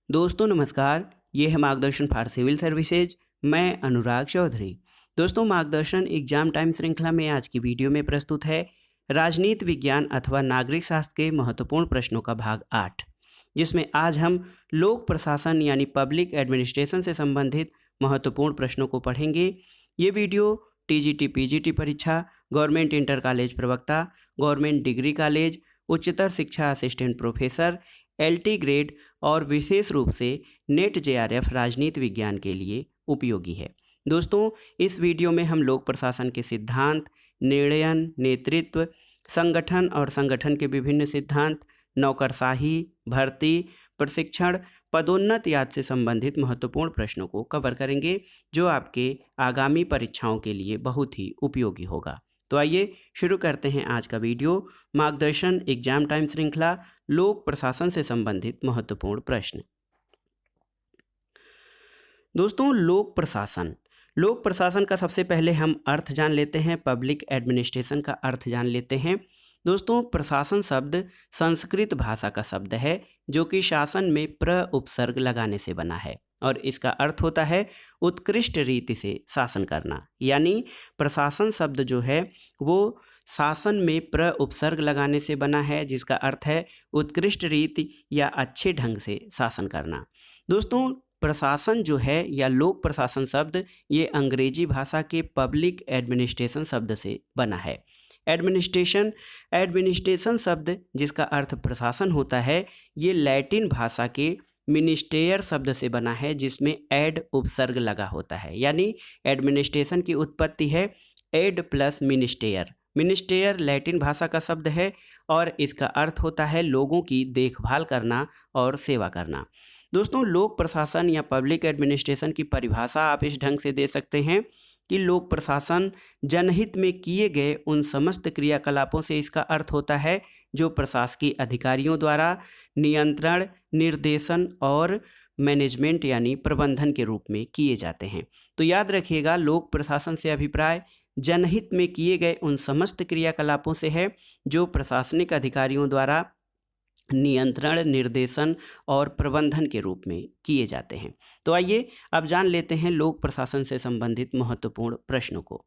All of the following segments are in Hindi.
दोस्तों नमस्कार। ये है मार्गदर्शन फॉर सिविल सर्विसेज। मैं अनुराग चौधरी। दोस्तों मार्गदर्शन एग्जाम टाइम श्रृंखला में आज की वीडियो में प्रस्तुत है राजनीति विज्ञान अथवा नागरिक शास्त्र के महत्वपूर्ण प्रश्नों का भाग 8, जिसमें आज हम लोक प्रशासन यानी पब्लिक एडमिनिस्ट्रेशन से संबंधित महत्वपूर्ण प्रश्नों को पढ़ेंगे। ये वीडियो टीजीटी पीजीटी परीक्षा, गवर्नमेंट इंटर कॉलेज प्रवक्ता, गवर्नमेंट डिग्री कॉलेज, उच्चतर शिक्षा असिस्टेंट प्रोफेसर, एलटी ग्रेड और विशेष रूप से नेट जेआरएफ राजनीति विज्ञान के लिए उपयोगी है। दोस्तों इस वीडियो में हम लोक प्रशासन के सिद्धांत, निर्णयन, नेतृत्व, संगठन और संगठन के विभिन्न सिद्धांत, नौकरशाही, भर्ती, प्रशिक्षण, पदोन्नति आदि से संबंधित महत्वपूर्ण प्रश्नों को कवर करेंगे, जो आपके आगामी परीक्षाओं के लिए बहुत ही उपयोगी होगा। तो आइए शुरू करते हैं आज का वीडियो। मार्गदर्शन एग्जाम टाइम श्रृंखला, लोक प्रशासन से संबंधित महत्वपूर्ण प्रश्न। दोस्तों लोक प्रशासन का सबसे पहले हम अर्थ जान लेते हैं। पब्लिक एडमिनिस्ट्रेशन का अर्थ जान लेते हैं। दोस्तों प्रशासन शब्द संस्कृत भाषा का शब्द है, जो कि शासन में प्र उपसर्ग लगाने से बना है और इसका अर्थ होता है उत्कृष्ट रीति से शासन करना। यानी प्रशासन शब्द जो है वो शासन में प्र उपसर्ग लगाने से बना है, जिसका अर्थ है उत्कृष्ट रीति या अच्छे ढंग से शासन करना। दोस्तों प्रशासन जो है या लोक प्रशासन शब्द ये अंग्रेजी भाषा के पब्लिक एडमिनिस्ट्रेशन शब्द से बना है। एडमिनिस्ट्रेशन शब्द जिसका अर्थ प्रशासन होता है, ये लैटिन भाषा के मिनिस्टेयर शब्द से बना है, जिसमें एड उपसर्ग लगा होता है। यानी एडमिनिस्ट्रेशन की उत्पत्ति है एड प्लस मिनिस्टेयर। मिनिस्टेयर लैटिन भाषा का शब्द है और इसका अर्थ होता है लोगों की देखभाल करना और सेवा करना। दोस्तों लोक प्रशासन या पब्लिक एडमिनिस्ट्रेशन की परिभाषा आप इस ढंग से दे सकते हैं कि लोक प्रशासन जनहित में किए गए उन समस्त क्रियाकलापों से इसका अर्थ होता है जो प्रशासकीय अधिकारियों द्वारा नियंत्रण, निर्देशन और मैनेजमेंट यानी प्रबंधन के रूप में किए जाते हैं। तो याद रखिएगा, लोक प्रशासन से अभिप्राय जनहित में किए गए उन समस्त क्रियाकलापों से है जो प्रशासनिक अधिकारियों द्वारा नियंत्रण, निर्देशन और प्रबंधन के रूप में किए जाते हैं। तो आइए अब जान लेते हैं लोक प्रशासन से संबंधित महत्वपूर्ण प्रश्नों को।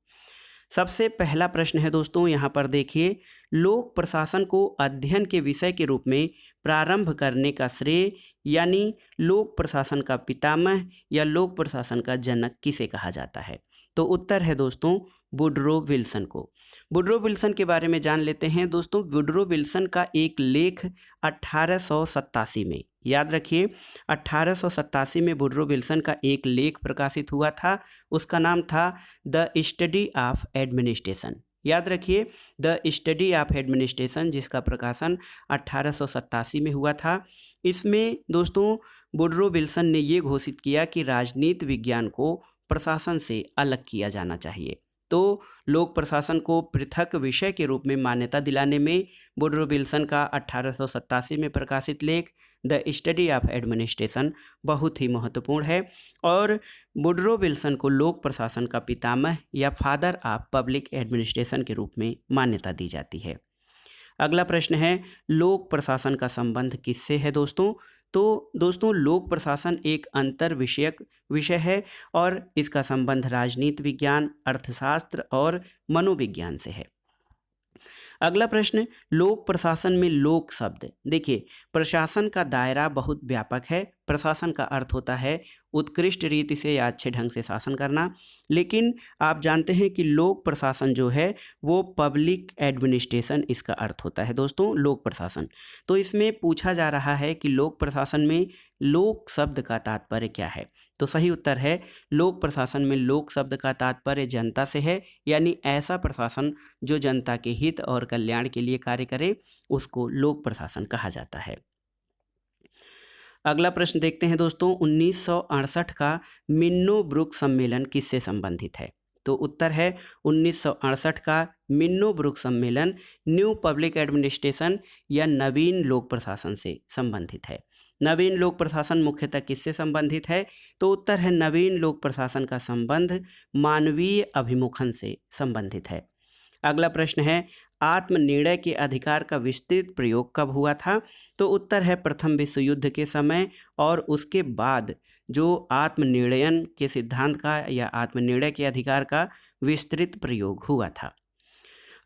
सबसे पहला प्रश्न है दोस्तों, यहाँ पर देखिए, लोक प्रशासन को अध्ययन के विषय के रूप में प्रारंभ करने का श्रेय यानी लोक प्रशासन का पितामह या लोक प्रशासन का जनक किसे कहा जाता है? तो उत्तर है दोस्तों वुडरो विल्सन को। वुडरो विल्सन के बारे में जान लेते हैं। दोस्तों वुडरो विल्सन का एक लेख 1887 में, याद रखिए 1887 में वुडरो विल्सन का एक लेख प्रकाशित हुआ था। उसका नाम था द स्टडी ऑफ एडमिनिस्ट्रेशन। याद रखिए द स्टडी ऑफ एडमिनिस्ट्रेशन, जिसका प्रकाशन 1887 में हुआ था। इसमें दोस्तों वुडरो विल्सन ने ये घोषित किया कि राजनीति विज्ञान को प्रशासन से अलग किया जाना चाहिए। तो लोक प्रशासन को पृथक विषय के रूप में मान्यता दिलाने में वुडरो विल्सन का 1887 में प्रकाशित लेख द स्टडी ऑफ एडमिनिस्ट्रेशन बहुत ही महत्वपूर्ण है और वुडरो विल्सन को लोक प्रशासन का पितामह या फादर ऑफ पब्लिक एडमिनिस्ट्रेशन के रूप में मान्यता दी जाती है। अगला प्रश्न है, लोक प्रशासन का संबंध किससे है दोस्तों? तो दोस्तों लोक प्रशासन एक अंतर विषयक विषय है और इसका संबंध राजनीति विज्ञान, अर्थशास्त्र और मनोविज्ञान से है। अगला प्रश्न, लोक प्रशासन में लोक शब्द। देखिए प्रशासन का दायरा बहुत व्यापक है। प्रशासन का अर्थ होता है उत्कृष्ट रीति से या अच्छे ढंग से शासन करना, लेकिन आप जानते हैं कि लोक प्रशासन जो है वो पब्लिक एडमिनिस्ट्रेशन इसका अर्थ होता है दोस्तों लोक प्रशासन। तो इसमें पूछा जा रहा है कि लोक प्रशासन में लोक शब्द का तात्पर्य क्या है? तो सही उत्तर है लोक प्रशासन में लोक शब्द का तात्पर्य जनता से है, यानी ऐसा प्रशासन जो जनता के हित और कल्याण के लिए कार्य करे उसको लोक प्रशासन कहा जाता है। अगला प्रश्न देखते हैं दोस्तों, 1968 का मिन्नो ब्रुक सम्मेलन किससे संबंधित है? तो उत्तर है 1968 का मिन्नो ब्रुक सम्मेलन न्यू पब्लिक एडमिनिस्ट्रेशन या नवीन लोक प्रशासन से संबंधित है। नवीन लोक प्रशासन मुख्यतः किससे संबंधित है? तो उत्तर है नवीन लोक प्रशासन का संबंध मानवीय अभिमुखन से संबंधित है। अगला प्रश्न है, आत्मनिर्णय के अधिकार का विस्तृत प्रयोग कब हुआ था? तो उत्तर है प्रथम विश्व युद्ध के समय और उसके बाद जो आत्मनिर्णयन के सिद्धांत का या आत्मनिर्णय के अधिकार का विस्तृत प्रयोग हुआ था।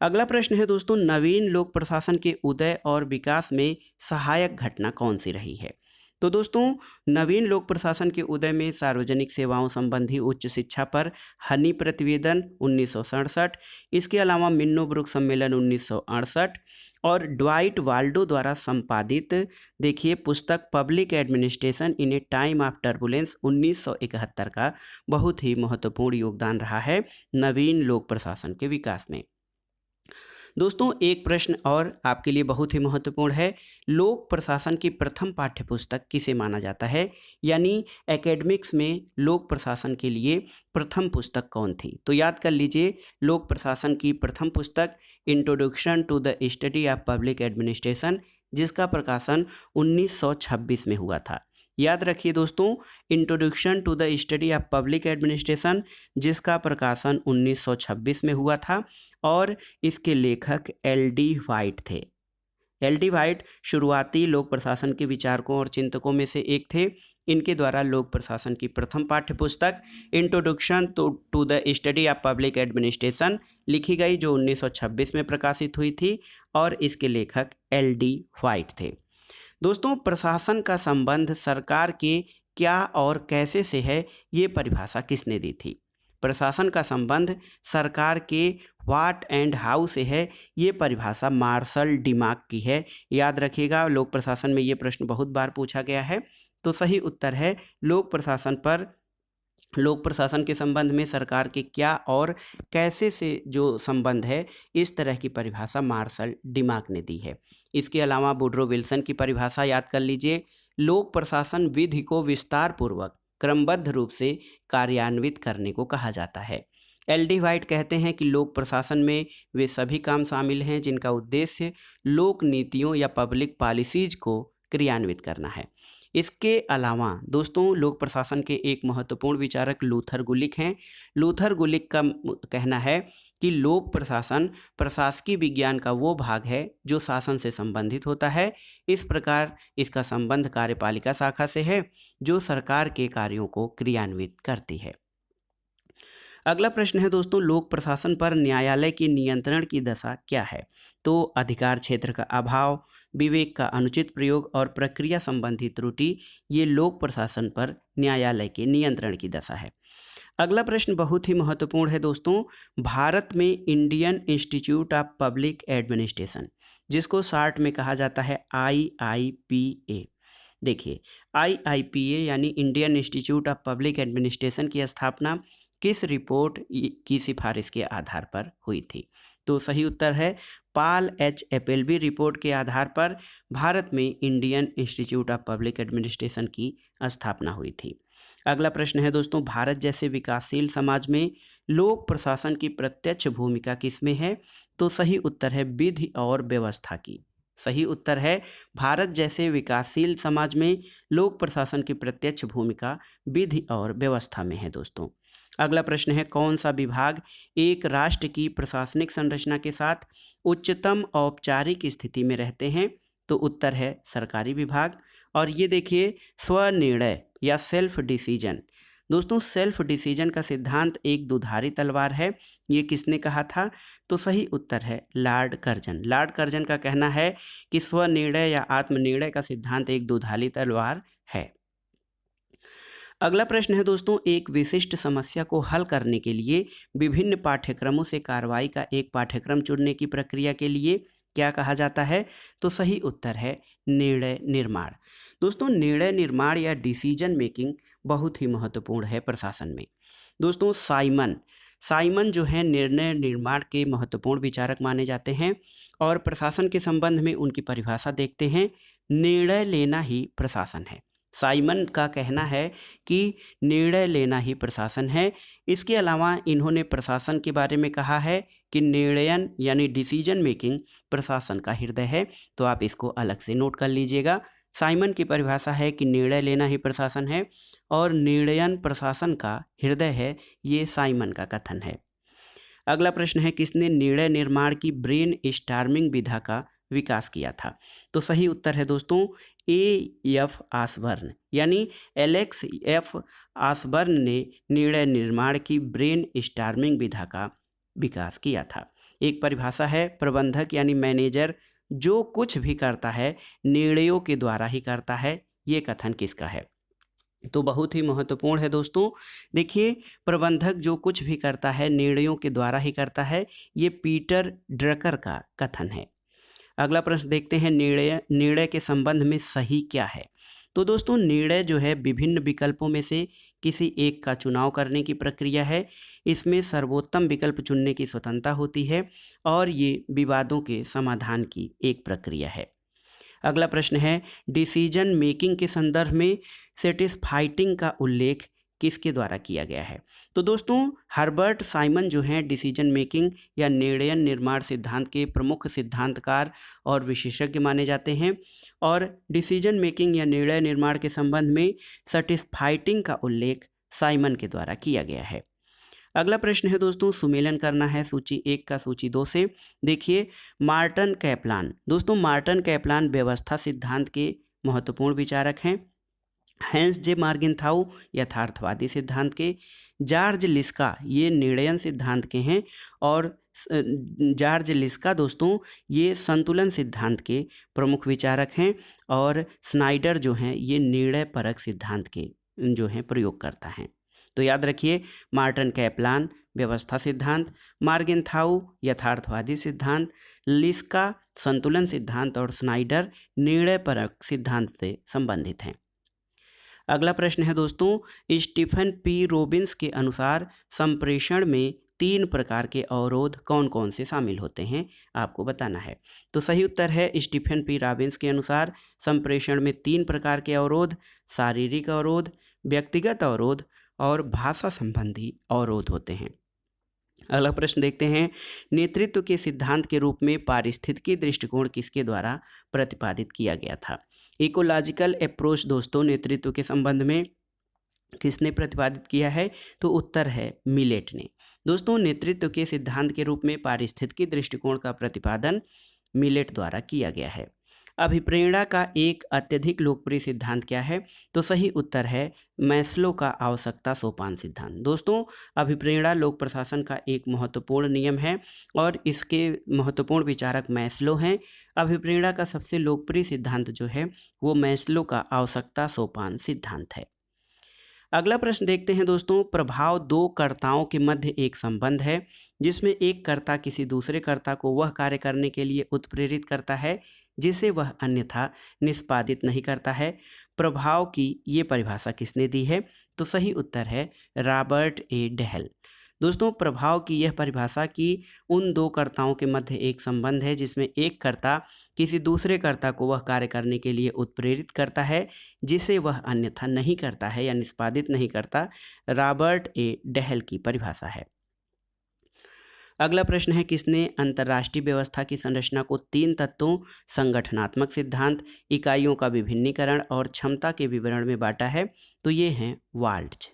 अगला प्रश्न है दोस्तों, नवीन लोक प्रशासन के उदय और विकास में सहायक घटना कौन सी रही है? तो दोस्तों, नवीन लोक प्रशासन के उदय में सार्वजनिक सेवाओं संबंधी उच्च शिक्षा पर हनी प्रतिवेदन 1967, इसके अलावा मिन्नो ब्रुक सम्मेलन 1968 और ड्वाइट वाल्डो द्वारा संपादित देखिए पुस्तक public administration in A time of turbulence 1971 का बहुत ही महत्वपूर्ण योगदान रहा है नवीन लोक प्रशासन के विकास में। दोस्तों, एक प्रश्न और आपके लिए बहुत ही महत्वपूर्ण है, लोक प्रशासन की प्रथम पाठ्यपुस्तक किसे माना जाता है? यानी एकेडमिक्स में लोक प्रशासन के लिए प्रथम पुस्तक कौन थी? तो याद कर लीजिए, लोक प्रशासन की प्रथम पुस्तक introduction to the study of public administration, जिसका प्रकाशन 1926 में हुआ था। याद रखिए दोस्तों, introduction to the study of public administration, जिसका प्रकाशन 1926 में हुआ था और इसके लेखक एल.डी. व्हाइट थे। एल.डी. व्हाइट शुरुआती लोक प्रशासन के विचारकों और चिंतकों में से एक थे। इनके द्वारा लोक प्रशासन की प्रथम पाठ्यपुस्तक introduction to the study of public administration लिखी गई, जो 1926 में प्रकाशित हुई थी और इसके लेखक एल.डी. व्हाइट थे। दोस्तों, प्रशासन का संबंध सरकार के क्या और कैसे से है, ये परिभाषा किसने दी थी? प्रशासन का संबंध सरकार के व्हाट एंड हाउ से है, ये परिभाषा मार्शल डिमाक की है। याद रखिएगा, लोक प्रशासन में ये प्रश्न बहुत बार पूछा गया है। तो सही उत्तर है लोक प्रशासन के संबंध में सरकार के क्या और कैसे से जो संबंध है, इस तरह की परिभाषा मार्शल डिमाक ने दी है। इसके अलावा वुड्रो विल्सन की परिभाषा याद कर लीजिए, लोक प्रशासन विधि को विस्तार पूर्वक क्रमबद्ध रूप से कार्यान्वित करने को कहा जाता है। एल.डी. व्हाइट कहते हैं कि लोक प्रशासन में वे सभी काम शामिल हैं जिनका उद्देश्य लोक नीतियों या पब्लिक पॉलिसीज को क्रियान्वित करना है। इसके अलावा दोस्तों, लोक प्रशासन के एक महत्वपूर्ण विचारक लूथर गुलिक हैं। लूथर गुलिक का कहना है कि लोक प्रशासन प्रशासकीय विज्ञान का वो भाग है जो शासन से संबंधित होता है। इस प्रकार इसका संबंध कार्यपालिका शाखा से है जो सरकार के कार्यों को क्रियान्वित करती है। अगला प्रश्न है दोस्तों, लोक प्रशासन पर न्यायालय के नियंत्रण की दशा क्या है? तो अधिकार क्षेत्र का अभाव, विवेक का अनुचित प्रयोग और प्रक्रिया संबंधी त्रुटि, ये लोक प्रशासन पर न्यायालय के नियंत्रण की दशा है। अगला प्रश्न बहुत ही महत्वपूर्ण है दोस्तों, भारत में Indian institute of public administration, जिसको शार्ट में कहा जाता है IIPA। देखिए, IIPA यानी Indian institute of public administration की स्थापना किस रिपोर्ट की सिफारिश के आधार पर हुई थी? तो सही उत्तर है पॉल एच एपेल्बी रिपोर्ट के आधार पर भारत में Indian institute of public administration की स्थापना हुई थी। अगला प्रश्न है दोस्तों, भारत जैसे विकासशील समाज में लोक प्रशासन की प्रत्यक्ष भूमिका किसमें है? तो सही उत्तर है विधि और व्यवस्था की। सही उत्तर है भारत जैसे विकासशील समाज में लोक प्रशासन की प्रत्यक्ष भूमिका विधि और व्यवस्था में है दोस्तों। अगला प्रश्न है, कौन सा विभाग एक राष्ट्र की प्रशासनिक संरचना के साथ उच्चतम औपचारिक स्थिति में रहते हैं? तो उत्तर है सरकारी विभाग। और ये देखिए, स्वनिर्णय या सेल्फ डिसीजन। दोस्तों, सेल्फ डिसीजन का सिद्धांत एक दुधारी तलवार है, ये किसने कहा था? तो सही उत्तर है लॉर्ड कर्जन। लॉर्ड कर्जन का कहना है कि स्वनिर्णय या आत्मनिर्णय का सिद्धांत एक दुधारी तलवार है। अगला प्रश्न है दोस्तों, एक विशिष्ट समस्या को हल करने के लिए विभिन्न पाठ्यक्रमों से कार्रवाई का एक पाठ्यक्रम चुनने की प्रक्रिया के लिए क्या कहा जाता है? तो सही उत्तर है निर्णय निर्माण। दोस्तों, निर्णय निर्माण या डिसीजन मेकिंग बहुत ही महत्वपूर्ण है प्रशासन में। दोस्तों, साइमन जो है निर्णय निर्माण के महत्वपूर्ण विचारक माने जाते हैं और प्रशासन के संबंध में उनकी परिभाषा देखते हैं, निर्णय लेना ही प्रशासन है। साइमन का कहना है कि निर्णय लेना ही प्रशासन है। इसके अलावा इन्होंने प्रशासन के बारे में कहा है कि निर्णयन यानी डिसीजन मेकिंग प्रशासन का हृदय है। तो आप इसको अलग से नोट कर लीजिएगा। साइमन की परिभाषा है कि निर्णय लेना ही प्रशासन है और निर्णयन प्रशासन का हृदय है, ये साइमन का कथन है। अगला प्रश्न है, किसने निर्णय निर्माण की ब्रेन स्टार्मिंग विधा का विकास किया था? तो सही उत्तर है दोस्तों एफ ऑसबर्न, यानी एलेक्स एफ ऑसबर्न ने निर्णय निर्माण की ब्रेन स्टार्मिंग विधा का विकास किया था। एक परिभाषा है, प्रबंधक यानी मैनेजर जो कुछ भी करता है निर्णयों के द्वारा ही करता है। ये कथन किसका है? तो बहुत ही महत्वपूर्ण है दोस्तों। देखिए, प्रबंधक जो कुछ भी करता है निर्णयों के द्वारा ही करता है, ये पीटर ड्रकर का कथन है। अगला प्रश्न देखते हैं, निर्णय के संबंध में सही क्या है? तो दोस्तों, निर्णय जो है विभिन्न विकल्पों में से किसी एक का चुनाव करने की प्रक्रिया है। इसमें सर्वोत्तम विकल्प चुनने की स्वतंत्रता होती है और ये विवादों के समाधान की एक प्रक्रिया है। अगला प्रश्न है, डिसीजन मेकिंग के संदर्भ में सेटिस्फाइटिंग का उल्लेख किसके द्वारा किया गया है? तो दोस्तों, हर्बर्ट साइमन जो हैं डिसीजन मेकिंग या निर्णय निर्माण सिद्धांत के प्रमुख सिद्धांतकार और विशेषज्ञ माने जाते हैं और डिसीजन मेकिंग या निर्णय निर्माण के संबंध में सेटिस्फाइटिंग का उल्लेख साइमन के द्वारा किया गया है। अगला प्रश्न है दोस्तों, सुमेलन करना है सूची 1 का सूची 2 से। देखिए, मार्टन कैप्लान, दोस्तों मार्टन कैप्लान व्यवस्था सिद्धांत के महत्वपूर्ण विचारक हैं। हैंस जे मार्गेनथाउ यथार्थवादी सिद्धांत के, जॉर्ज लिस्का ये निर्णयन सिद्धांत के हैं और जॉर्ज लिस्का दोस्तों ये संतुलन सिद्धांत के प्रमुख विचारक हैं और स्नाइडर जो हैं ये निर्णय परक सिद्धांत के जो हैं प्रयोगकर्ता हैं। तो याद रखिए, मार्टन कैप्लान व्यवस्था सिद्धांत, मार्गेनथाउ यथार्थवादी सिद्धांत, लिस्का संतुलन सिद्धांत और स्नाइडर निर्णय परक सिद्धांत से संबंधित हैं। अगला प्रश्न है दोस्तों, स्टीफन पी रोबिन्स के अनुसार संप्रेषण में 3 प्रकार के अवरोध कौन कौन से शामिल होते हैं? आपको बताना है। तो सही उत्तर है, स्टीफन पी रॉबिन्स के अनुसार संप्रेषण में 3 प्रकार के अवरोध, शारीरिक अवरोध, व्यक्तिगत अवरोध और भाषा संबंधी अवरोध होते हैं। अगला प्रश्न देखते हैं, नेतृत्व के सिद्धांत के रूप में पारिस्थितिकी दृष्टिकोण किसके द्वारा प्रतिपादित किया गया था? इकोलॉजिकल अप्रोच दोस्तों नेतृत्व के संबंध में किसने प्रतिपादित किया है? तो उत्तर है मिलेट ने। दोस्तों, नेतृत्व के सिद्धांत के रूप में पारिस्थितिकी दृष्टिकोण का प्रतिपादन मिलेट द्वारा किया गया है। अभिप्रेरणा का एक अत्यधिक लोकप्रिय सिद्धांत क्या है? तो सही उत्तर है मैस्लो का आवश्यकता सोपान सिद्धांत। दोस्तों, अभिप्रेरणा लोक प्रशासन का एक महत्वपूर्ण नियम है और इसके महत्वपूर्ण विचारक मैस्लो हैं। अभिप्रेरणा का सबसे लोकप्रिय सिद्धांत जो है वो मैस्लो का आवश्यकता सोपान सिद्धांत है। अगला प्रश्न देखते हैं दोस्तों, प्रभाव 2 कर्ताओं के मध्य एक संबंध है जिसमें एक कर्ता किसी दूसरे कर्ता को वह कार्य करने के लिए उत्प्रेरित करता है जिसे वह अन्यथा निष्पादित नहीं करता है। प्रभाव की ये परिभाषा किसने दी है? तो सही उत्तर है रॉबर्ट ए डेहल। दोस्तों, प्रभाव की यह परिभाषा कि उन 2 कर्ताओं के मध्य एक संबंध है जिसमें एक कर्ता किसी दूसरे कर्ता को वह कार्य करने के लिए उत्प्रेरित करता है जिसे वह अन्यथा नहीं करता है या निष्पादित नहीं करता, रॉबर्ट ए डेहल की परिभाषा है। अगला प्रश्न है, किसने अंतर्राष्ट्रीय व्यवस्था की संरचना को 3 तत्वों संगठनात्मक सिद्धांत, इकाइयों का विभिन्नीकरण और क्षमता के विवरण में बांटा है? तो ये हैं वाल्ट्ज।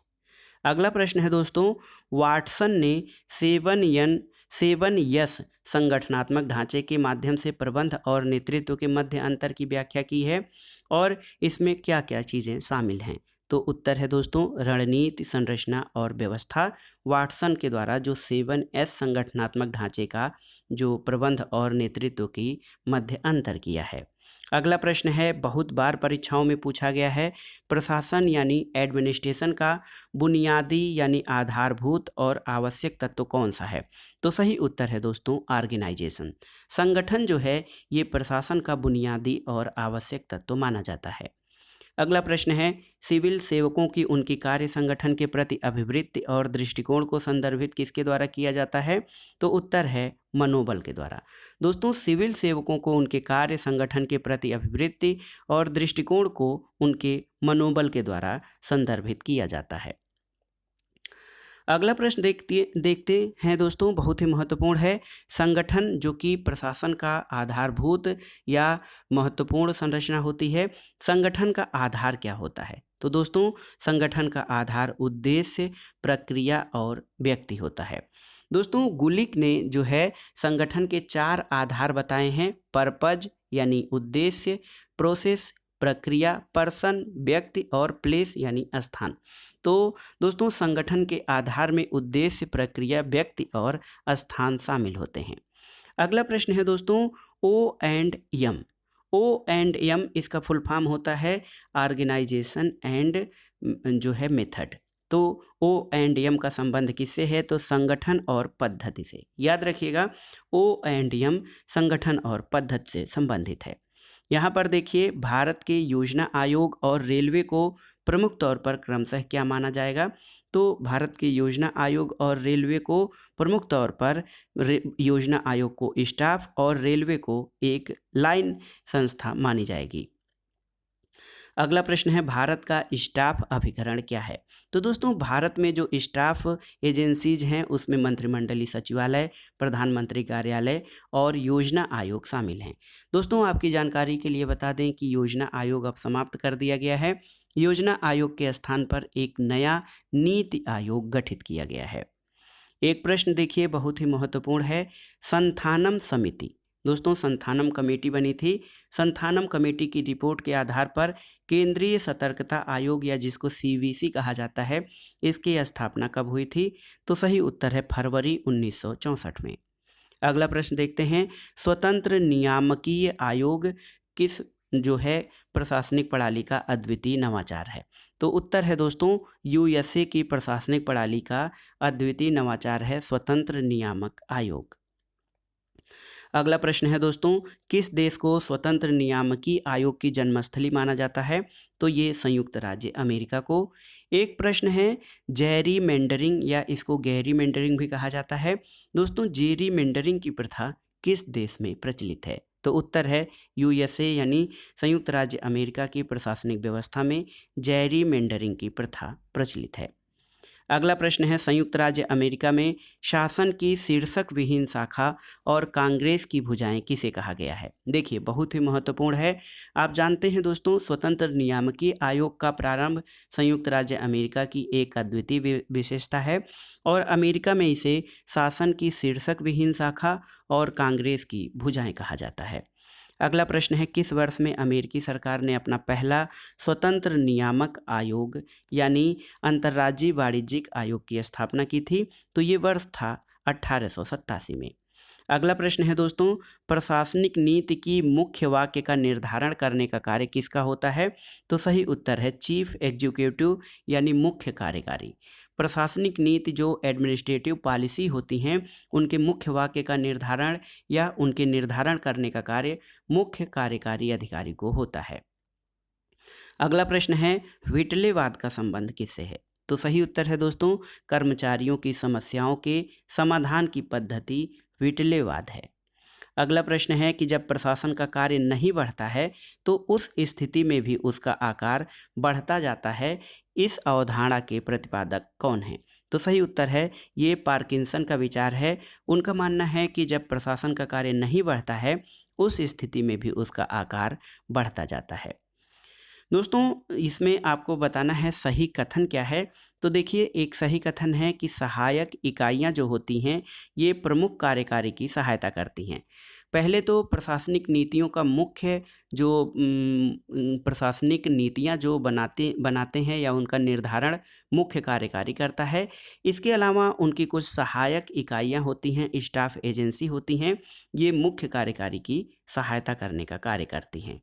अगला प्रश्न है दोस्तों, वाटसन ने 7S संगठनात्मक ढांचे के माध्यम से प्रबंध और नेतृत्व के मध्य अंतर की व्याख्या की है और इसमें क्या क्या चीज़ें शामिल हैं? तो उत्तर है दोस्तों रणनीति, संरचना और व्यवस्था। वाटसन के द्वारा जो 7S संगठनात्मक ढांचे का जो प्रबंध और नेतृत्व की मध्य अंतर किया है। अगला प्रश्न है, बहुत बार परीक्षाओं में पूछा गया है, प्रशासन यानी एडमिनिस्ट्रेशन का बुनियादी यानी आधारभूत और आवश्यक तत्व कौन सा है? तो सही उत्तर है दोस्तों ऑर्गेनाइजेशन। संगठन जो है ये प्रशासन का बुनियादी और आवश्यक तत्व माना जाता है। अगला प्रश्न है, सिविल सेवकों की उनकी कार्य संगठन के प्रति अभिवृत्ति और दृष्टिकोण को संदर्भित किसके द्वारा किया जाता है? तो उत्तर है मनोबल के द्वारा। दोस्तों, सिविल सेवकों को उनके कार्य संगठन के प्रति अभिवृत्ति और दृष्टिकोण को उनके मनोबल के द्वारा संदर्भित किया जाता है। अगला प्रश्न देखते हैं दोस्तों, बहुत ही महत्वपूर्ण है। संगठन जो कि प्रशासन का आधारभूत या महत्वपूर्ण संरचना होती है, संगठन का आधार क्या होता है? तो दोस्तों, संगठन का आधार उद्देश्य, प्रक्रिया और व्यक्ति होता है। दोस्तों गुलिक ने जो है संगठन के 4 आधार बताए हैं: पर्पज यानी उद्देश्य, प्रोसेस प्रक्रिया, पर्सन व्यक्ति और प्लेस यानी स्थान। तो दोस्तों संगठन के आधार में उद्देश्य, प्रक्रिया, व्यक्ति और स्थान शामिल होते हैं। अगला प्रश्न है दोस्तों O and M. O and M इसका फुल फॉर्म होता है ऑर्गेनाइजेशन एंड जो है मेथड। तो ओ एंड एम का संबंध किससे है? तो संगठन और पद्धति से। याद रखिएगा, ओ एंड एम संगठन और पद्धति से संबंधित है। यहाँ पर देखिए, भारत के योजना आयोग और रेलवे को प्रमुख तौर पर क्रमशः क्या माना जाएगा? तो भारत के योजना आयोग और रेलवे को प्रमुख तौर पर योजना आयोग को स्टाफ और रेलवे को एक लाइन संस्था मानी जाएगी। अगला प्रश्न है भारत का स्टाफ अभिकरण क्या है? तो दोस्तों भारत में जो स्टाफ एजेंसीज हैं उसमें मंत्रिमंडलीय सचिवालय, प्रधानमंत्री कार्यालय और योजना आयोग शामिल हैं। दोस्तों आपकी जानकारी के लिए बता दें कि योजना आयोग अब समाप्त कर दिया गया है। योजना आयोग के स्थान पर एक नया नीति आयोग गठित किया गया है। एक प्रश्न देखिए बहुत ही महत्वपूर्ण है, संथानम समिति। दोस्तों संथानम कमेटी बनी थी। संथानम कमेटी की रिपोर्ट के आधार पर केंद्रीय सतर्कता आयोग या जिसको सीवीसी कहा जाता है, इसकी स्थापना कब हुई थी? तो सही उत्तर है फरवरी 1964 में। अगला प्रश्न देखते हैं, स्वतंत्र नियामकीय आयोग किस जो है प्रशासनिक प्रणाली का अद्वितीय नवाचार है? तो उत्तर है दोस्तों यूएसए की प्रशासनिक प्रणाली का अद्वितीय नवाचार है स्वतंत्र नियामक आयोग। अगला प्रश्न है दोस्तों, किस देश को स्वतंत्र नियामकीय आयोग की जन्मस्थली माना जाता है? तो ये संयुक्त राज्य अमेरिका को। एक प्रश्न है, जेरी मेंडरिंग या इसको गैरी मेंडरिंग भी कहा जाता है। दोस्तों जेरी मेंडरिंग की प्रथा किस देश में प्रचलित है? तो उत्तर है यूएसए यानी संयुक्त राज्य अमेरिका की प्रशासनिक व्यवस्था में जेरी मेंडरिंग की प्रथा प्रचलित है। अगला प्रश्न है, संयुक्त राज्य अमेरिका में शासन की शीर्षक विहीन शाखा और कांग्रेस की भुजाएं किसे कहा गया है? देखिए बहुत ही महत्वपूर्ण है। आप जानते हैं दोस्तों स्वतंत्र नियामकीय आयोग का प्रारंभ संयुक्त राज्य अमेरिका की एक अद्वितीय विशेषता है और अमेरिका में इसे शासन की शीर्षक विहीन शाखा और कांग्रेस की भुजाएं कहा जाता है। अगला प्रश्न है, किस वर्ष में अमेरिकी सरकार ने अपना पहला स्वतंत्र नियामक आयोग यानी अंतर्राज्यीय वाणिज्यिक आयोग की स्थापना की थी? तो ये वर्ष था 1887 में। अगला प्रश्न है दोस्तों, प्रशासनिक नीति की मुख्य वाक्य का निर्धारण करने का कार्य किसका होता है? तो सही उत्तर है चीफ एग्जीक्यूटिव यानी मुख्य कार्यकारी। प्रशासनिक नीति जो एडमिनिस्ट्रेटिव पॉलिसी होती हैं उनके मुख्य वाक्य का निर्धारण या उनके निर्धारण करने का कार्य मुख्य कार्यकारी अधिकारी को होता है। अगला प्रश्न है, व्हिटलेवाद का संबंध किससे है? तो सही उत्तर है दोस्तों कर्मचारियों की समस्याओं के समाधान की पद्धति व्हिटलेवाद है। अगला प्रश्न है कि जब प्रशासन का कार्य नहीं बढ़ता है तो उस स्थिति में भी उसका आकार बढ़ता जाता है, इस अवधारणा के प्रतिपादक कौन हैं? तो सही उत्तर है ये पार्किंसन का विचार है। उनका मानना है कि जब प्रशासन का कार्य नहीं बढ़ता है उस स्थिति में भी उसका आकार बढ़ता जाता है। दोस्तों इसमें आपको बताना है सही कथन क्या है। तो देखिए एक सही कथन है कि सहायक इकाइयां जो होती हैं ये प्रमुख कार्यकारी की सहायता करती हैं। पहले तो प्रशासनिक नीतियों का मुख्य जो प्रशासनिक नीतियां जो बनाते हैं या उनका निर्धारण मुख्य कार्यकारी करता है। इसके अलावा उनकी कुछ सहायक इकाइयां होती हैं, स्टाफ एजेंसी होती हैं, ये मुख्य कार्यकारी की सहायता करने का कार्य करती हैं।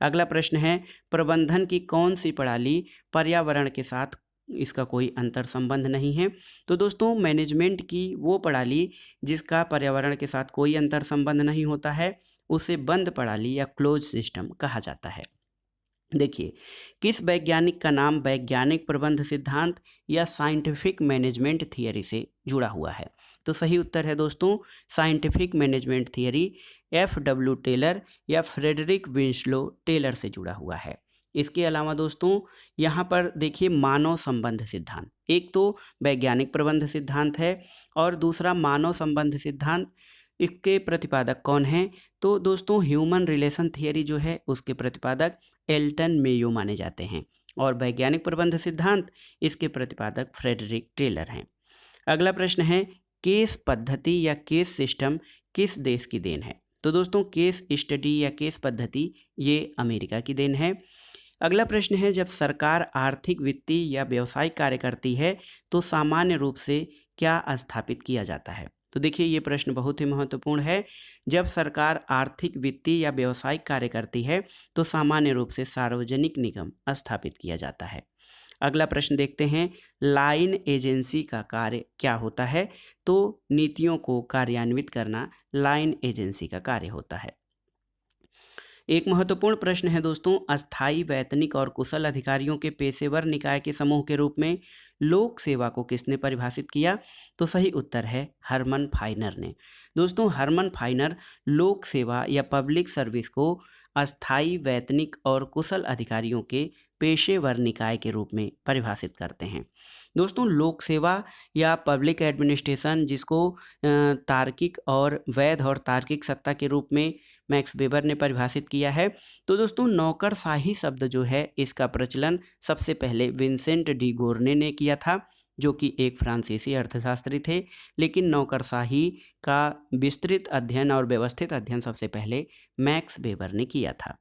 अगला प्रश्न है, प्रबंधन की कौन सी प्रणाली पर्यावरण के साथ इसका कोई अंतर संबंध नहीं है? तो दोस्तों मैनेजमेंट की वो प्रणाली जिसका पर्यावरण के साथ कोई अंतर संबंध नहीं होता है उसे बंद प्रणाली या क्लोज सिस्टम कहा जाता है। देखिए किस वैज्ञानिक का नाम वैज्ञानिक प्रबंध सिद्धांत या साइंटिफिक मैनेजमेंट थियरी से जुड़ा हुआ है? तो सही उत्तर है दोस्तों scientific management theory FW Taylor या फ्रेडरिक विंस्लो टेलर से जुड़ा हुआ है। इसके अलावा दोस्तों यहाँ पर देखिए मानव संबंध सिद्धांत, एक तो वैज्ञानिक प्रबंध सिद्धांत है और दूसरा मानव संबंध सिद्धांत। इसके प्रतिपादक कौन हैं? तो दोस्तों ह्यूमन रिलेशन थियरी जो है उसके प्रतिपादक एल्टन मेयो माने जाते हैं और वैज्ञानिक प्रबंध सिद्धांत इसके प्रतिपादक फ्रेडरिक टेलर हैं। अगला प्रश्न है, केस पद्धति या केस सिस्टम किस देश की देन है? तो दोस्तों केस स्टडी या केस पद्धति ये अमेरिका की देन है। अगला प्रश्न है, जब सरकार आर्थिक, वित्तीय या व्यावसायिक कार्य करती है तो सामान्य रूप से क्या स्थापित किया जाता है? तो देखिए ये प्रश्न बहुत ही महत्वपूर्ण है। जब सरकार आर्थिक, वित्तीय या व्यावसायिक कार्य करती है तो सामान्य रूप से सार्वजनिक निगम स्थापित किया जाता है। अगला प्रश्न देखते हैं, लाइन एजेंसी का कार्य क्या होता है? तो नीतियों को कार्यान्वित करना लाइन एजेंसी का कार्य होता है। एक महत्वपूर्ण प्रश्न है दोस्तों, अस्थायी, वैतनिक और कुशल अधिकारियों के पेशेवर निकाय के समूह के रूप में लोक सेवा को किसने परिभाषित किया? तो सही उत्तर है हरमन फाइनर ने। दोस्तों हरमन फाइनर लोक सेवा या पब्लिक सर्विस को अस्थायी, वैतनिक और कुशल अधिकारियों के पेशेवर निकाय के रूप में परिभाषित करते हैं। दोस्तों लोक सेवा या पब्लिक एडमिनिस्ट्रेशन, जिसको तार्किक और वैध और तार्किक सत्ता के रूप में मैक्स वेबर ने परिभाषित किया है। तो दोस्तों नौकरशाही शब्द जो है इसका प्रचलन सबसे पहले विंसेंट डी गोर्ने ने किया था, जो कि एक फ्रांसीसी अर्थशास्त्री थे। लेकिन नौकरशाही का विस्तृत अध्ययन और व्यवस्थित अध्ययन सबसे पहले मैक्स वेबर ने किया था।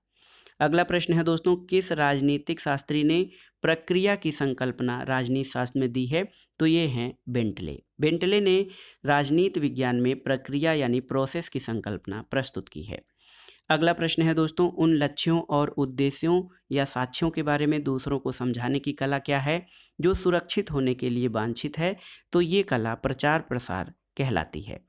अगला प्रश्न है दोस्तों, किस राजनीतिक शास्त्री ने प्रक्रिया की संकल्पना राजनीति शास्त्र में दी है? तो ये हैं बेंटले। बेंटले ने राजनीति विज्ञान में प्रक्रिया यानी प्रोसेस की संकल्पना प्रस्तुत की है। अगला प्रश्न है दोस्तों, उन लक्ष्यों और उद्देश्यों या साक्ष्यों के बारे में दूसरों को समझाने की कला क्या है जो सुरक्षित होने के लिए वांछित है? तो ये कला प्रचार प्रसार कहलाती है।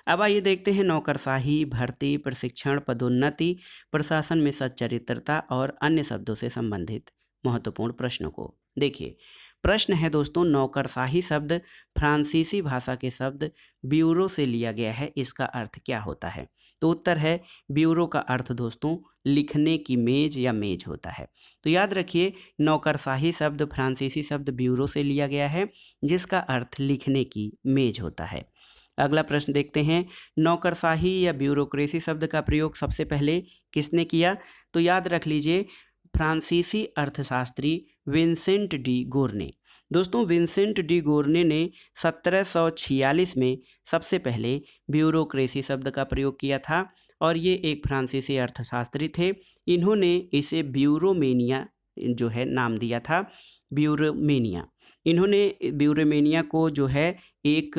अब आइए देखते हैं नौकरशाही, भर्ती, प्रशिक्षण, पदोन्नति, प्रशासन में सच्चरित्रता और अन्य शब्दों से संबंधित महत्वपूर्ण प्रश्नों को। देखिए प्रश्न है दोस्तों, नौकरशाही शब्द फ्रांसीसी भाषा के शब्द ब्यूरो से लिया गया है, इसका अर्थ क्या होता है? तो उत्तर है ब्यूरो का अर्थ दोस्तों लिखने की मेज या मेज होता है। तो याद रखिए नौकरशाही शब्द फ्रांसीसी शब्द ब्यूरो से लिया गया है, जिसका अर्थ लिखने की मेज होता है। अगला प्रश्न देखते हैं, नौकरशाही या ब्यूरोक्रेसी शब्द का प्रयोग सबसे पहले किसने किया? तो याद रख लीजिए फ्रांसीसी अर्थशास्त्री विंसेंट डी गोर्ने। दोस्तों विंसेंट डी गोर्ने ने 1746 में सबसे पहले ब्यूरोक्रेसी शब्द का प्रयोग किया था और ये एक फ्रांसीसी अर्थशास्त्री थे। इन्होंने इसे ब्यूरोमेनिया जो है नाम दिया था, ब्यूरोमेनिया। इन्होंने ब्यूरोमेनिया को जो है एक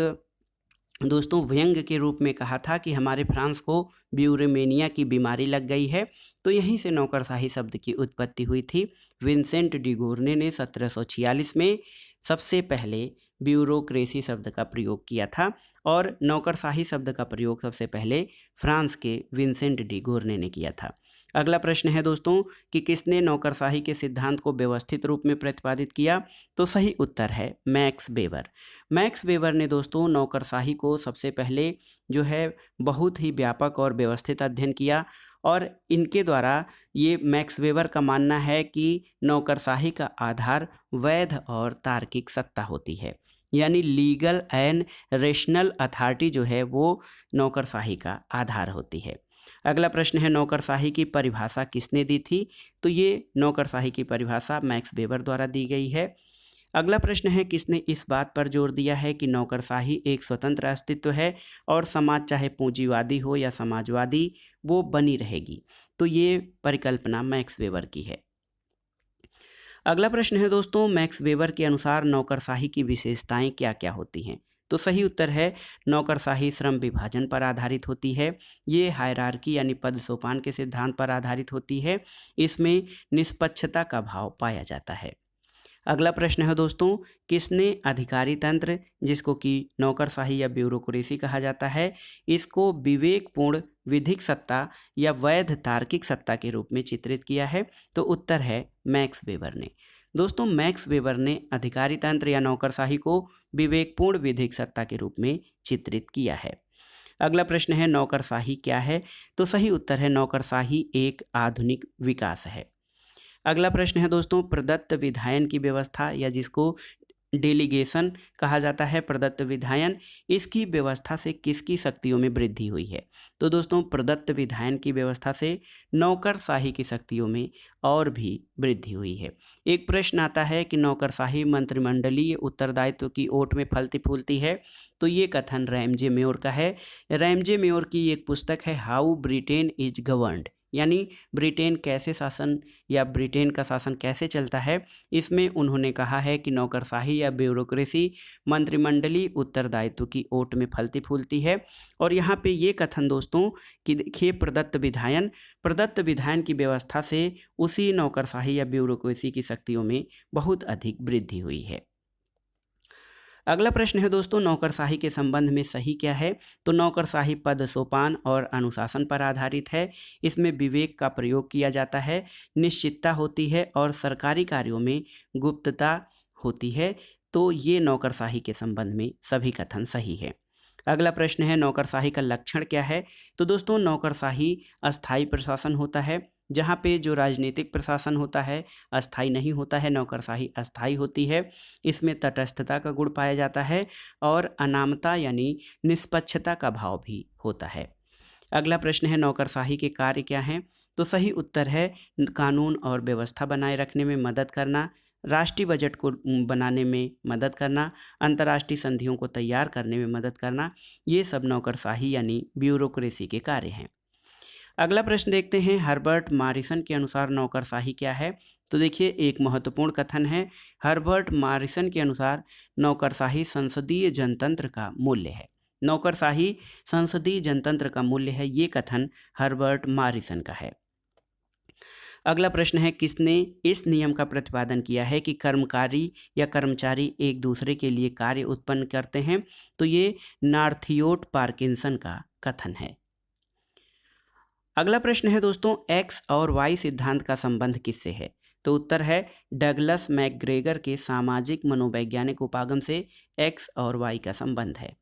दोस्तों व्यंग के रूप में कहा था कि हमारे फ्रांस को ब्यूरोमेनिया की बीमारी लग गई है। तो यहीं से नौकरशाही शब्द की उत्पत्ति हुई थी। विंसेंट डी गोर्ने ने 1746 में सबसे पहले ब्यूरोक्रेसी शब्द का प्रयोग किया था और नौकरशाही शब्द का प्रयोग सबसे पहले फ्रांस के विंसेंट डी गोर्ने ने किया था। अगला प्रश्न है दोस्तों कि किसने नौकरशाही के सिद्धांत को व्यवस्थित रूप में प्रतिपादित किया? तो सही उत्तर है मैक्स वेबर। मैक्स वेबर ने दोस्तों नौकरशाही को सबसे पहले जो है बहुत ही व्यापक और व्यवस्थित अध्ययन किया और इनके द्वारा ये मैक्स वेबर का मानना है कि नौकरशाही का आधार वैध और तार्किक सत्ता होती है, यानी लीगल एंड रेशनल अथॉरिटी जो है वो नौकरशाही का आधार होती है। अगला प्रश्न है, नौकरशाही की परिभाषा किसने दी थी? तो ये नौकरशाही की परिभाषा मैक्स वेबर द्वारा दी गई है। अगला प्रश्न है, किसने इस बात पर जोर दिया है कि नौकरशाही एक स्वतंत्र अस्तित्व है और समाज चाहे पूंजीवादी हो या समाजवादी वो बनी रहेगी? तो ये परिकल्पना मैक्स वेबर की है। अगला प्रश्न है दोस्तों, मैक्स वेबर के अनुसार नौकरशाही की विशेषताएं क्या क्या होती हैं? तो सही उत्तर है नौकरशाही श्रम विभाजन पर आधारित होती है। ये हायरार्की यानी पद सोपान के सिद्धांत पर आधारित होती है। इसमें निष्पक्षता का भाव पाया जाता है। अगला प्रश्न है दोस्तों, किसने अधिकारी तंत्र, जिसको कि नौकरशाही या ब्यूरोक्रेसी कहा जाता है, इसको विवेकपूर्ण विधिक सत्ता या वैध तार्किक सत्ता के रूप में चित्रित किया है? तो उत्तर है मैक्स वेबर ने। दोस्तों मैक्स वेबर ने अधिकारी तंत्र या नौकरशाही को विवेकपूर्ण विधिक सत्ता के रूप में चित्रित किया है। अगला प्रश्न है, नौकरशाही क्या है? तो सही उत्तर है नौकरशाही एक आधुनिक विकास है। अगला प्रश्न है दोस्तों, प्रदत्त विधायन की व्यवस्था या जिसको डेलीगेशन कहा जाता है प्रदत्त विधायन, इसकी व्यवस्था से किसकी शक्तियों में वृद्धि हुई है? तो दोस्तों प्रदत्त विधायन की व्यवस्था से नौकरशाही की शक्तियों में और भी वृद्धि हुई है। एक प्रश्न आता है कि नौकरशाही मंत्रिमंडलीय उत्तरदायित्व की ओट में फलती फूलती है, तो ये कथन रैमजे मेयोर का है। रैमजे मेयोर की एक पुस्तक है हाउ ब्रिटेन इज गवर्नड, यानी ब्रिटेन कैसे शासन या ब्रिटेन का शासन कैसे चलता है। इसमें उन्होंने कहा है कि नौकरशाही या ब्यूरोक्रेसी मंत्रिमंडलीय उत्तरदायित्व की ओट में फलती फूलती है। और यहाँ पे ये कथन दोस्तों कि देखिए प्रदत्त विधायन की व्यवस्था से उसी नौकरशाही या ब्यूरोक्रेसी की शक्तियों में बहुत अधिक वृद्धि हुई है। अगला प्रश्न है दोस्तों नौकरशाही के संबंध में सही क्या है? तो नौकरशाही पद सोपान और अनुशासन पर आधारित है। इसमें विवेक का प्रयोग किया जाता है, निश्चितता होती है और सरकारी कार्यों में गुप्तता होती है। तो ये नौकरशाही के संबंध में सभी कथन सही है। अगला प्रश्न है नौकरशाही का लक्षण क्या है? तो दोस्तों नौकरशाही अस्थायी प्रशासन होता है, जहाँ पे जो राजनीतिक प्रशासन होता है अस्थायी नहीं होता है, नौकरशाही अस्थायी होती है। इसमें तटस्थता का गुण पाया जाता है और अनामता यानी निष्पक्षता का भाव भी होता है। अगला प्रश्न है नौकरशाही के कार्य क्या हैं? तो सही उत्तर है कानून और व्यवस्था बनाए रखने में मदद करना, राष्ट्रीय बजट को बनाने में मदद करना, अंतर्राष्ट्रीय संधियों को तैयार करने में मदद करना, ये सब नौकरशाही यानी ब्यूरोक्रेसी के कार्य हैं। अगला प्रश्न देखते हैं हर्बर्ट मॉरिसन के अनुसार नौकरशाही क्या है? तो देखिए एक महत्वपूर्ण कथन है। हर्बर्ट मॉरिसन के अनुसार नौकरशाही संसदीय जनतंत्र का मूल्य है। नौकरशाही संसदीय जनतंत्र का मूल्य है, ये कथन हर्बर्ट मॉरिसन का है। अगला प्रश्न है किसने इस नियम का प्रतिपादन किया है कि कर्मकारी या कर्मचारी एक दूसरे के लिए कार्य उत्पन्न करते हैं? तो ये नॉर्थियोट पार्किंसन का कथन है। अगला प्रश्न है दोस्तों एक्स और वाई सिद्धांत का संबंध किससे है? तो उत्तर है डगलस मैकग्रेगर के सामाजिक मनोवैज्ञानिक उपागम से एक्स और वाई का संबंध है।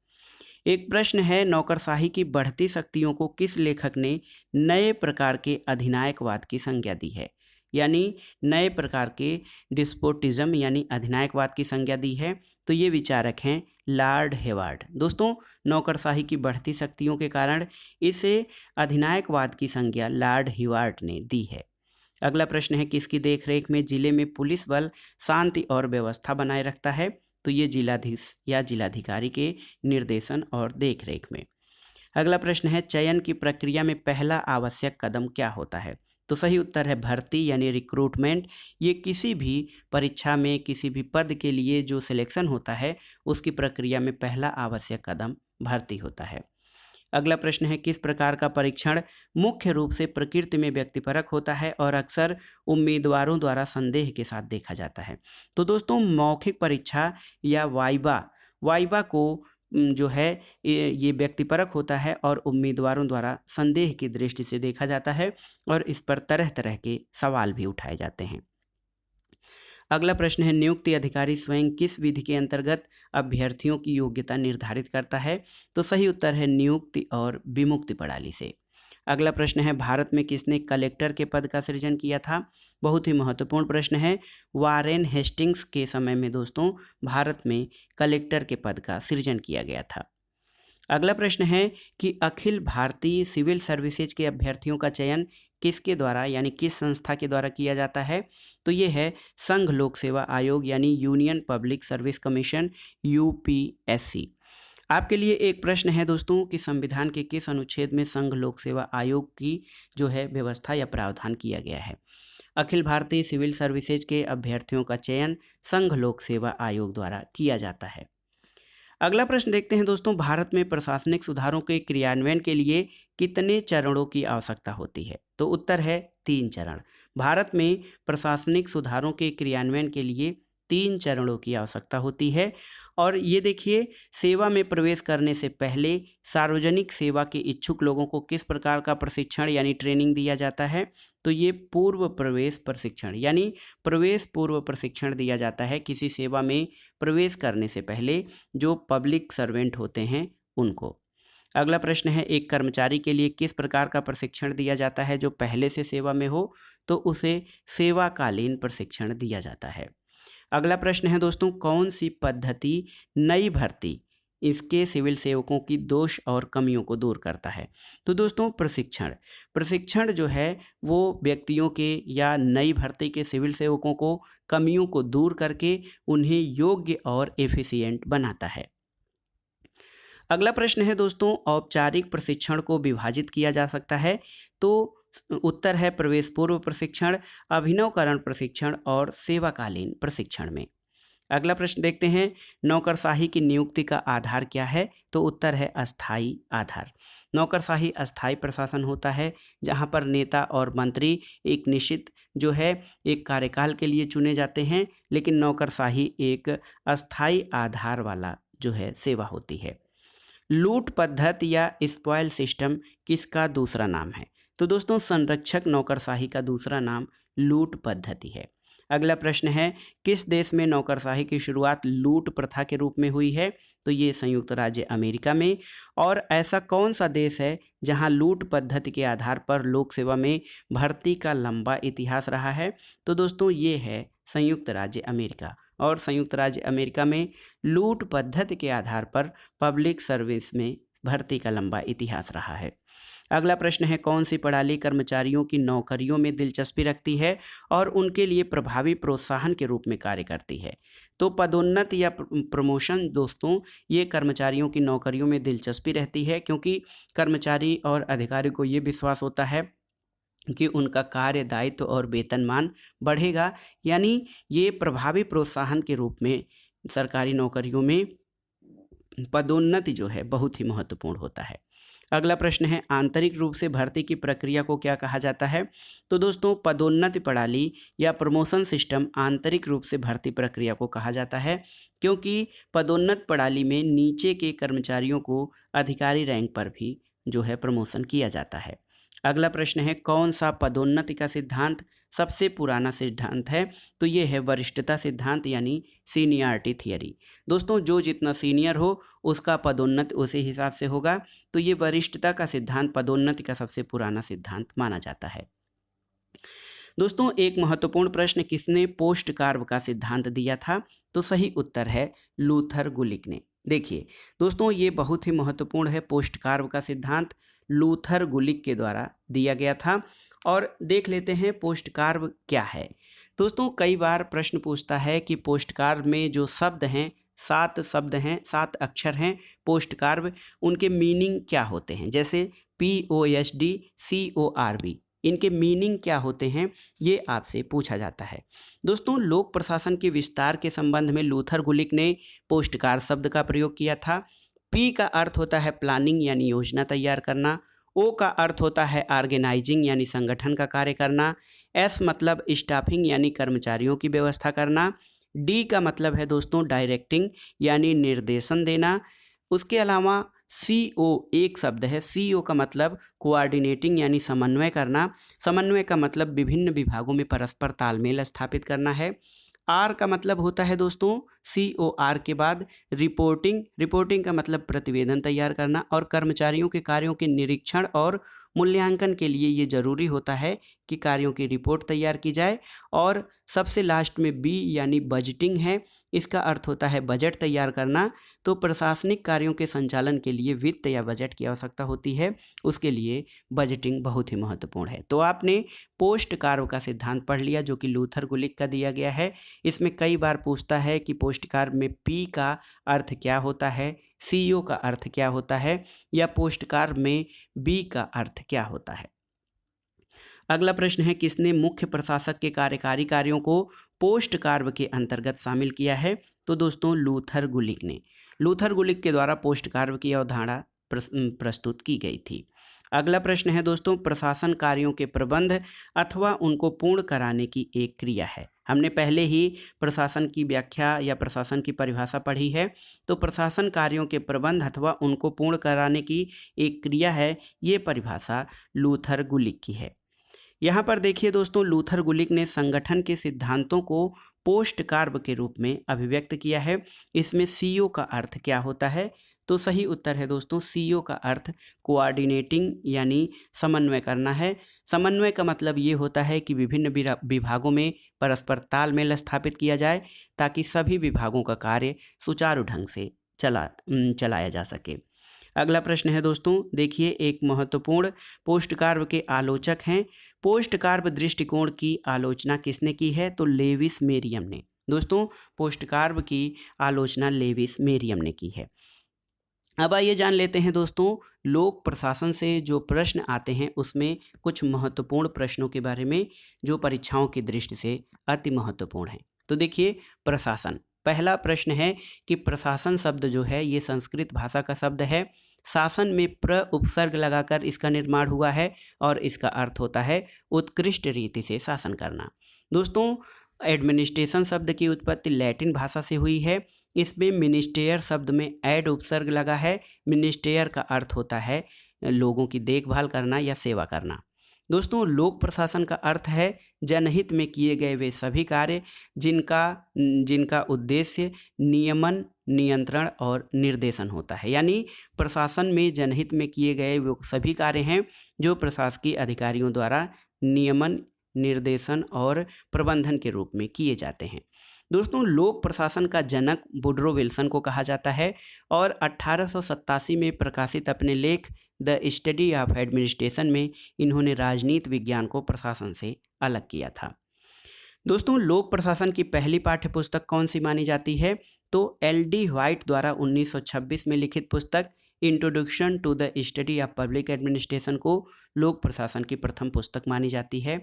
एक प्रश्न है नौकरशाही की बढ़ती शक्तियों को किस लेखक ने नए प्रकार के अधिनायकवाद की संज्ञा दी है? यानी नए प्रकार के डिस्पोटिज्म यानी अधिनायकवाद की संज्ञा दी है। तो ये विचारक हैं लॉर्ड हेवार्ड। दोस्तों नौकरशाही की बढ़ती शक्तियों के कारण इसे अधिनायकवाद की संज्ञा लॉर्ड हेवार्ड ने दी है। अगला प्रश्न है किसकी देखरेख में जिले में पुलिस बल शांति और व्यवस्था बनाए रखता है? तो ये जिलाधीश या जिलाधिकारी के निर्देशन और देखरेख में। अगला प्रश्न है चयन की प्रक्रिया में पहला आवश्यक कदम क्या होता है? तो सही उत्तर है भर्ती यानी रिक्रूटमेंट। ये किसी भी परीक्षा में किसी भी पद के लिए जो सिलेक्शन होता है उसकी प्रक्रिया में पहला आवश्यक कदम भर्ती होता है। अगला प्रश्न है किस प्रकार का परीक्षण मुख्य रूप से प्रकृति में व्यक्तिपरक होता है और अक्सर उम्मीदवारों द्वारा संदेह के साथ देखा जाता है? तो दोस्तों मौखिक परीक्षा या वाइवा को जो है ये व्यक्तिपरक होता है और उम्मीदवारों द्वारा संदेह की दृष्टि से देखा जाता है और इस पर तरह तरह के सवाल भी उठाए जाते हैं। अगला प्रश्न है नियुक्ति अधिकारी स्वयं किस विधि के अंतर्गत अभ्यर्थियों की योग्यता निर्धारित करता है? तो सही उत्तर है नियुक्ति और विमुक्ति प्रणाली से। अगला प्रश्न है भारत में किसने कलेक्टर के पद का सृजन किया था? बहुत ही महत्वपूर्ण प्रश्न है। वारेन हेस्टिंग्स के समय में दोस्तों भारत में कलेक्टर के पद का सृजन किया गया था। अगला प्रश्न है कि अखिल भारतीय सिविल सर्विसेज के अभ्यर्थियों का चयन किसके द्वारा यानी किस संस्था के द्वारा किया जाता है? तो ये है संघ लोक सेवा आयोग यानी union public service commission UPSC. आपके लिए एक प्रश्न है दोस्तों कि संविधान के किस अनुच्छेद में संघ लोक सेवा आयोग की जो है व्यवस्था या प्रावधान किया गया है? अखिल भारतीय सिविल सर्विसेज के अभ्यर्थियों का चयन संघ लोक सेवा आयोग द्वारा किया जाता है। अगला प्रश्न देखते हैं दोस्तों भारत में प्रशासनिक सुधारों के क्रियान्वयन के लिए कितने चरणों की आवश्यकता होती है? तो उत्तर है 3 चरण। भारत में प्रशासनिक सुधारों के क्रियान्वयन के लिए 3 चरणों की आवश्यकता होती है। और ये देखिए सेवा में प्रवेश करने से पहले सार्वजनिक सेवा के इच्छुक लोगों को किस प्रकार का प्रशिक्षण यानी ट्रेनिंग दिया जाता है? तो ये पूर्व प्रवेश प्रशिक्षण यानी प्रवेश पूर्व प्रशिक्षण दिया जाता है किसी सेवा में प्रवेश करने से पहले जो पब्लिक सर्वेंट होते हैं उनको। अगला प्रश्न है एक कर्मचारी के लिए किस प्रकार का प्रशिक्षण दिया जाता है जो पहले से सेवा में हो? तो उसे सेवाकालीन प्रशिक्षण दिया जाता है। अगला प्रश्न है दोस्तों, कौन सी पद्धति नई भर्ती इसके सिविल सेवकों की दोष और कमियों को दूर करता है? तो दोस्तों प्रशिक्षण जो है वो व्यक्तियों के या नई भर्ती के सिविल सेवकों को कमियों को दूर करके उन्हें योग्य और एफिशिएंट बनाता है। अगला प्रश्न है दोस्तों, औपचारिक प्रशिक्षण को विभाजित किया जा सकता है? तो उत्तर है प्रवेश पूर्व प्रशिक्षण, अभिनवकरण प्रशिक्षण और सेवाकालीन प्रशिक्षण में। अगला प्रश्न देखते हैं, नौकरशाही की नियुक्ति का आधार क्या है? तो उत्तर है अस्थाई आधार। नौकरशाही अस्थाई प्रशासन होता है जहां पर नेता और मंत्री एक निश्चित जो है एक कार्यकाल के लिए चुने जाते हैं, लेकिन नौकरशाही एक अस्थाई आधार वाला जो है सेवा होती है। लूट पद्धति या स्पॉयल सिस्टम किसका दूसरा नाम है? तो दोस्तों संरक्षक नौकरशाही का दूसरा नाम लूट पद्धति है। अगला प्रश्न है, किस देश में नौकरशाही की शुरुआत लूट प्रथा के रूप में हुई है? तो ये संयुक्त राज्य अमेरिका में। और ऐसा कौन सा देश है जहां लूट पद्धति के आधार पर लोक सेवा में भर्ती का लंबा इतिहास रहा है? तो दोस्तों ये है संयुक्त राज्य अमेरिका। और संयुक्त राज्य अमेरिका में लूट पद्धति के आधार पर पब्लिक सर्विस में भर्ती का लंबा इतिहास रहा है। अगला प्रश्न है, कौन सी प्रणाली कर्मचारियों की नौकरियों में दिलचस्पी रखती है और उनके लिए प्रभावी प्रोत्साहन के रूप में कार्य करती है? तो पदोन्नति या प्रमोशन दोस्तों ये कर्मचारियों की नौकरियों में दिलचस्पी रहती है, क्योंकि कर्मचारी और अधिकारी को ये विश्वास होता है कि उनका कार्य दायित्व और वेतनमान बढ़ेगा। यानी ये प्रभावी प्रोत्साहन के रूप में सरकारी नौकरियों में पदोन्नति जो है बहुत ही महत्वपूर्ण होता है। अगला प्रश्न है, आंतरिक रूप से भर्ती की प्रक्रिया को क्या कहा जाता है? तो दोस्तों पदोन्नति प्रणाली या प्रमोशन सिस्टम आंतरिक रूप से भर्ती प्रक्रिया को कहा जाता है, क्योंकि पदोन्नत प्रणाली में नीचे के कर्मचारियों को अधिकारी रैंक पर भी जो है प्रमोशन किया जाता है। अगला प्रश्न है, कौन सा पदोन्नति का सिद्धांत सबसे पुराना सिद्धांत है? तो ये है वरिष्ठता सिद्धांत यानी सीनियरिटी थियरी। दोस्तों जो जितना सीनियर हो उसका पदोन्नति उसी हिसाब से होगा, तो ये वरिष्ठता का सिद्धांत पदोन्नति का सबसे पुराना सिद्धांत माना जाता है। दोस्तों एक महत्वपूर्ण प्रश्न, किसने पोस्ट कार्व का सिद्धांत दिया था? तो सही उत्तर है लूथर गुलिक ने। देखिए दोस्तों ये बहुत ही महत्वपूर्ण है, पोस्ट कार्व का सिद्धांत लूथर गुलिक के द्वारा दिया गया था। और देख लेते हैं पोस्ट कार्व क्या है। दोस्तों कई बार प्रश्न पूछता है कि पोस्ट कार्व में जो शब्द हैं, 7 शब्द हैं, 7 अक्षर हैं पोस्ट कार्व, उनके मीनिंग क्या होते हैं? जैसे POST CORB, इनके मीनिंग क्या होते हैं ये आपसे पूछा जाता है। दोस्तों लोक प्रशासन के विस्तार के संबंध में लूथर गुलिक ने पोस्ट कार्व शब्द का प्रयोग किया था। P का अर्थ होता है प्लानिंग यानी योजना तैयार करना। O का अर्थ होता है ऑर्गेनाइजिंग यानी संगठन का कार्य करना। S मतलब स्टाफिंग यानी कर्मचारियों की व्यवस्था करना। D का मतलब है दोस्तों डायरेक्टिंग यानी निर्देशन देना। उसके अलावा CO एक शब्द है, CO का मतलब कोऑर्डिनेटिंग यानी समन्वय करना। समन्वय का मतलब विभिन्न विभागों में परस्पर तालमेल स्थापित करना है। R का मतलब होता है दोस्तों COR के बाद रिपोर्टिंग। रिपोर्टिंग का मतलब प्रतिवेदन तैयार करना। और कर्मचारियों के कार्यों के निरीक्षण और मूल्यांकन के लिए ये जरूरी होता है कि कार्यों की रिपोर्ट तैयार की जाए। और सबसे लास्ट में B यानी बजटिंग है, इसका अर्थ होता है बजट तैयार करना। तो प्रशासनिक कार्यों के संचालन के लिए वित्त या बजट की आवश्यकता होती है, उसके लिए बजटिंग बहुत ही महत्वपूर्ण है। तो आपने पोस्ट कार्व का सिद्धांत पढ़ लिया जो कि लूथर गुलिक का दिया गया है। इसमें कई बार पूछता है कि पोस्ट कार्व में P का अर्थ क्या होता है, CO का अर्थ क्या होता है, या पोस्ट कार्व में B का अर्थ क्या होता है। अगला प्रश्न है, किसने मुख्य प्रशासक के कार्यकारी कार्यों को पोस्ट कार्व के अंतर्गत शामिल किया है? तो दोस्तों लूथर गुलिक ने। लूथर गुलिक के द्वारा पोस्ट कार्व की अवधारणा प्रस्तुत की गई थी। अगला प्रश्न है दोस्तों, प्रशासन कार्यों के प्रबंध अथवा उनको पूर्ण कराने की एक क्रिया है। हमने पहले ही प्रशासन की व्याख्या या प्रशासन की परिभाषा पढ़ी है। तो प्रशासन कार्यों के प्रबंध अथवा उनको पूर्ण कराने की एक क्रिया है, ये परिभाषा लूथर गुलिक की है। यहाँ पर देखिए दोस्तों, लूथर गुलिक ने संगठन के सिद्धांतों को पोस्ट कार्व के रूप में अभिव्यक्त किया है। इसमें CO का अर्थ क्या होता है? तो सही उत्तर है दोस्तों सीओ का अर्थ कोऑर्डिनेटिंग यानी समन्वय करना है। समन्वय का मतलब ये होता है कि विभिन्न विभागों में परस्पर तालमेल स्थापित किया जाए ताकि सभी विभागों का कार्य सुचारू ढंग से चलाया जा सके। अगला प्रश्न है दोस्तों, देखिए एक महत्वपूर्ण पोस्ट कार्व के आलोचक हैं। पोस्ट कार्व दृष्टिकोण की आलोचना किसने की है? तो लेविस मेरियम ने। दोस्तों पोस्ट कार्व की आलोचना लेविस मेरियम ने की है। अब आइए जान लेते हैं दोस्तों लोक प्रशासन से जो प्रश्न आते हैं उसमें कुछ महत्वपूर्ण प्रश्नों के बारे में जो परीक्षाओं की दृष्टि से अति महत्वपूर्ण है। तो देखिए प्रशासन, पहला प्रश्न है कि प्रशासन शब्द जो है ये संस्कृत भाषा का शब्द है। शासन में प्र उपसर्ग लगाकर इसका निर्माण हुआ है और इसका अर्थ होता है उत्कृष्ट रीति से शासन करना। दोस्तों एडमिनिस्ट्रेशन शब्द की उत्पत्ति लैटिन भाषा से हुई है। इसमें मिनिस्टेयर शब्द में एड उपसर्ग लगा है। मिनिस्टेयर का अर्थ होता है लोगों की देखभाल करना या सेवा करना। दोस्तों लोक प्रशासन का अर्थ है जनहित में किए गए वे सभी कार्य जिनका उद्देश्य नियमन, नियंत्रण और निर्देशन होता है। यानी प्रशासन में जनहित में किए गए वो सभी कार्य हैं जो प्रशासकीय अधिकारियों द्वारा नियमन, निर्देशन और प्रबंधन के रूप में किए जाते हैं। दोस्तों लोक प्रशासन का जनक वुडरो विल्सन को कहा जाता है और 1887 में प्रकाशित अपने लेख द स्टडी ऑफ एडमिनिस्ट्रेशन में इन्होंने राजनीति विज्ञान को प्रशासन से अलग किया था। दोस्तों लोक प्रशासन की पहली पाठ्य पुस्तक कौन सी मानी जाती है? तो एल.डी. व्हाइट द्वारा 1926 में लिखित पुस्तक introduction to the study of public administration को लोक प्रशासन की प्रथम पुस्तक मानी जाती है।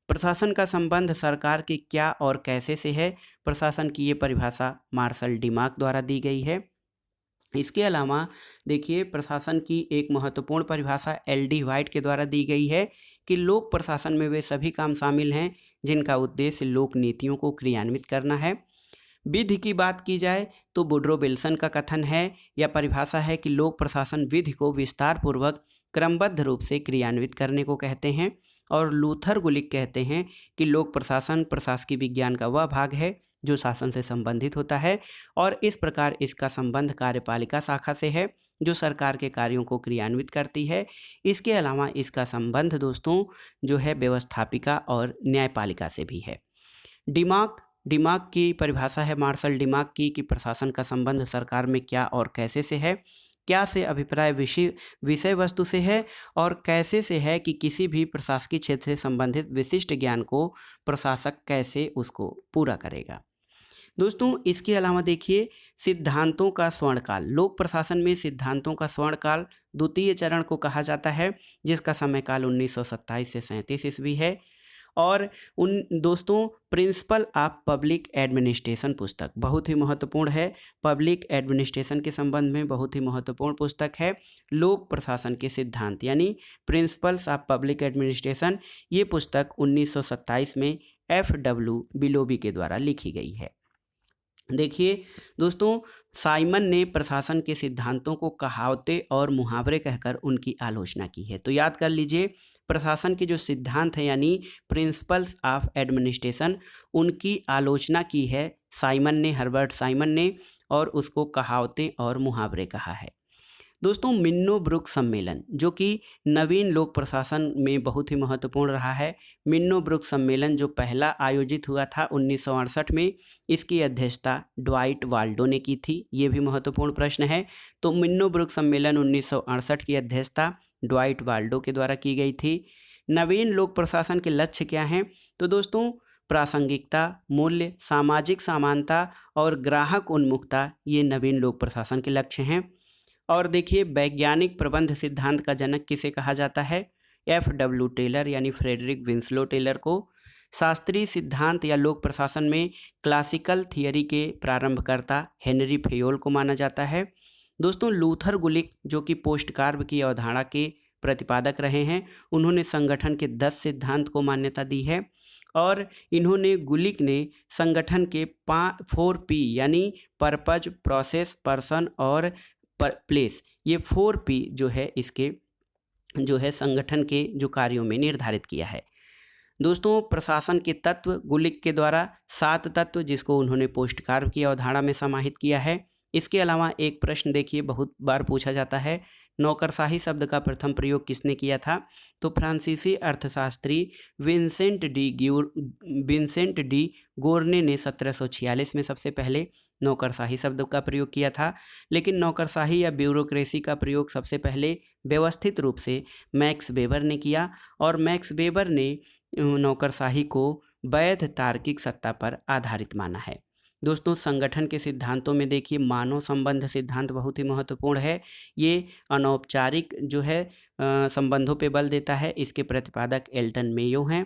प्रशासन का संबंध सरकार की क्या और कैसे से है? प्रशासन की ये परिभाषा मार्शल डिमाक द्वारा दी गई है। इसके अलावा देखिए प्रशासन की एक महत्वपूर्ण परिभाषा एल.डी. व्हाइट के द्वारा दी गई है कि लोक प्रशासन में वे सभी काम शामिल हैं जिनका उद्देश्य लोक नीतियों को क्रियान्वित करना है। विधि की बात की जाए तो वुडरो विल्सन का कथन है या परिभाषा है कि लोक प्रशासन विधि को विस्तार पूर्वक क्रमबद्ध रूप से क्रियान्वित करने को कहते हैं। और लूथर गुलिक कहते हैं कि लोक प्रशासन प्रशासकीय विज्ञान का वह भाग है जो शासन से संबंधित होता है और इस प्रकार इसका संबंध कार्यपालिका शाखा से है जो सरकार के कार्यों को क्रियान्वित करती है। इसके अलावा इसका संबंध दोस्तों जो है व्यवस्थापिका और न्यायपालिका से भी है। डिमाक की परिभाषा है मार्शल डिमाक की कि प्रशासन का संबंध सरकार में क्या और कैसे से है। क्या से अभिप्राय विषय वस्तु से है और कैसे से है कि किसी भी प्रशासकीय क्षेत्र से संबंधित विशिष्ट ज्ञान को प्रशासक कैसे उसको पूरा करेगा। दोस्तों इसके अलावा देखिए सिद्धांतों का स्वर्णकाल, लोक प्रशासन में सिद्धांतों का स्वर्णकाल द्वितीय चरण को कहा जाता है जिसका समयकाल 1927 से 37 ईस्वी है। और उन दोस्तों प्रिंसिपल ऑफ पब्लिक एडमिनिस्ट्रेशन पुस्तक बहुत ही महत्वपूर्ण है। पब्लिक एडमिनिस्ट्रेशन के संबंध में बहुत ही महत्वपूर्ण पुस्तक है लोक प्रशासन के सिद्धांत यानी प्रिंसिपल्स ऑफ पब्लिक एडमिनिस्ट्रेशन। ये पुस्तक 1927 में F.W. बिलोबी के द्वारा लिखी गई है। देखिए दोस्तों साइमन ने प्रशासन के सिद्धांतों को कहावतें और मुहावरे कहकर उनकी आलोचना की है। तो याद कर लीजिए प्रशासन के जो सिद्धांत हैं यानी प्रिंसिपल्स ऑफ एडमिनिस्ट्रेशन उनकी आलोचना की है साइमन ने, हर्बर्ट साइमन ने, और उसको कहावतें और मुहावरे कहा है। दोस्तों मिन्नो ब्रुक सम्मेलन जो कि नवीन लोक प्रशासन में बहुत ही महत्वपूर्ण रहा है। मिन्नो ब्रुक सम्मेलन जो पहला आयोजित हुआ था 1968 में, इसकी अध्यक्षता ड्वाइट वाल्डो ने की थी। ये भी महत्वपूर्ण प्रश्न है। तो मिन्नो ब्रुक सम्मेलन 1968 की अध्यक्षता ड्वाइट वाल्डो के द्वारा की गई थी। नवीन लोक प्रशासन के लक्ष्य क्या हैं? तो दोस्तों प्रासंगिकता, मूल्य, सामाजिक समानता और ग्राहक उन्मुखता ये नवीन लोक प्रशासन के लक्ष्य हैं। और देखिए वैज्ञानिक प्रबंध सिद्धांत का जनक किसे कहा जाता है? F.W. टेलर यानी फ्रेडरिक विंस्लो टेलर को। शास्त्रीय सिद्धांत या लोक प्रशासन में क्लासिकल थियरी के प्रारंभकर्ता हेनरी फेयोल को माना जाता है। दोस्तों लूथर गुलिक जो कि पोस्ट कार्व की अवधारणा के प्रतिपादक रहे हैं, उन्होंने संगठन के 10 सिद्धांत को मान्यता दी है। और इन्होंने गुलिक ने संगठन के 4P यानी पर्पज, प्रोसेस, पर्सन और प्लेस, ये 4P जो है इसके जो है संगठन के जो कार्यों में निर्धारित किया है। दोस्तों प्रशासन के तत्व गुलिक के द्वारा 7 तत्व जिसको उन्होंने पोस्ट कार्व की अवधारणा में समाहित किया है। इसके अलावा एक प्रश्न देखिए बहुत बार पूछा जाता है, नौकरशाही शब्द का प्रथम प्रयोग किसने किया था? तो फ्रांसीसी अर्थशास्त्री विंसेंट डी गोर्ने ने 1746 में सबसे पहले नौकरशाही शब्द का प्रयोग किया था। लेकिन नौकरशाही या ब्यूरोक्रेसी का प्रयोग सबसे पहले व्यवस्थित रूप से मैक्स वेबर ने किया, और मैक्स वेबर ने नौकरशाही को वैध तार्किक सत्ता पर आधारित माना है। दोस्तों, संगठन के सिद्धांतों में देखिए मानव संबंध सिद्धांत बहुत ही महत्वपूर्ण है। ये अनौपचारिक जो है संबंधों पे बल देता है। इसके प्रतिपादक एल्टन मेयो हैं।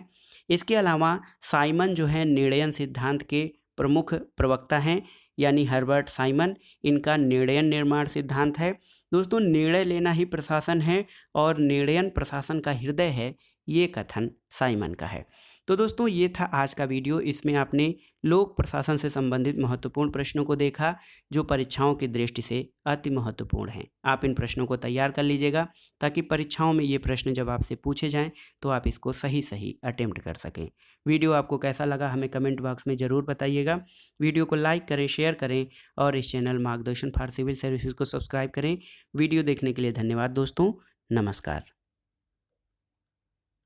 इसके अलावा साइमन जो है निर्णयन सिद्धांत के प्रमुख प्रवक्ता हैं, यानी हर्बर्ट साइमन। इनका निर्णयन निर्माण सिद्धांत है। दोस्तों, निर्णय लेना ही प्रशासन है और निर्णयन प्रशासन का हृदय है, ये कथन साइमन का है। तो दोस्तों, ये था आज का वीडियो। इसमें आपने लोक प्रशासन से संबंधित महत्वपूर्ण प्रश्नों को देखा, जो परीक्षाओं की दृष्टि से अति महत्वपूर्ण हैं। आप इन प्रश्नों को तैयार कर लीजिएगा, ताकि परीक्षाओं में ये प्रश्न जब आपसे पूछे जाएं तो आप इसको सही सही अटेम्प्ट कर सकें। वीडियो आपको कैसा लगा हमें कमेंट बॉक्स में ज़रूर बताइएगा। वीडियो को लाइक करें, शेयर करें, और इस चैनल मार्गदर्शन फॉर सिविल सर्विसेज को सब्सक्राइब करें। वीडियो देखने के लिए धन्यवाद दोस्तों। नमस्कार।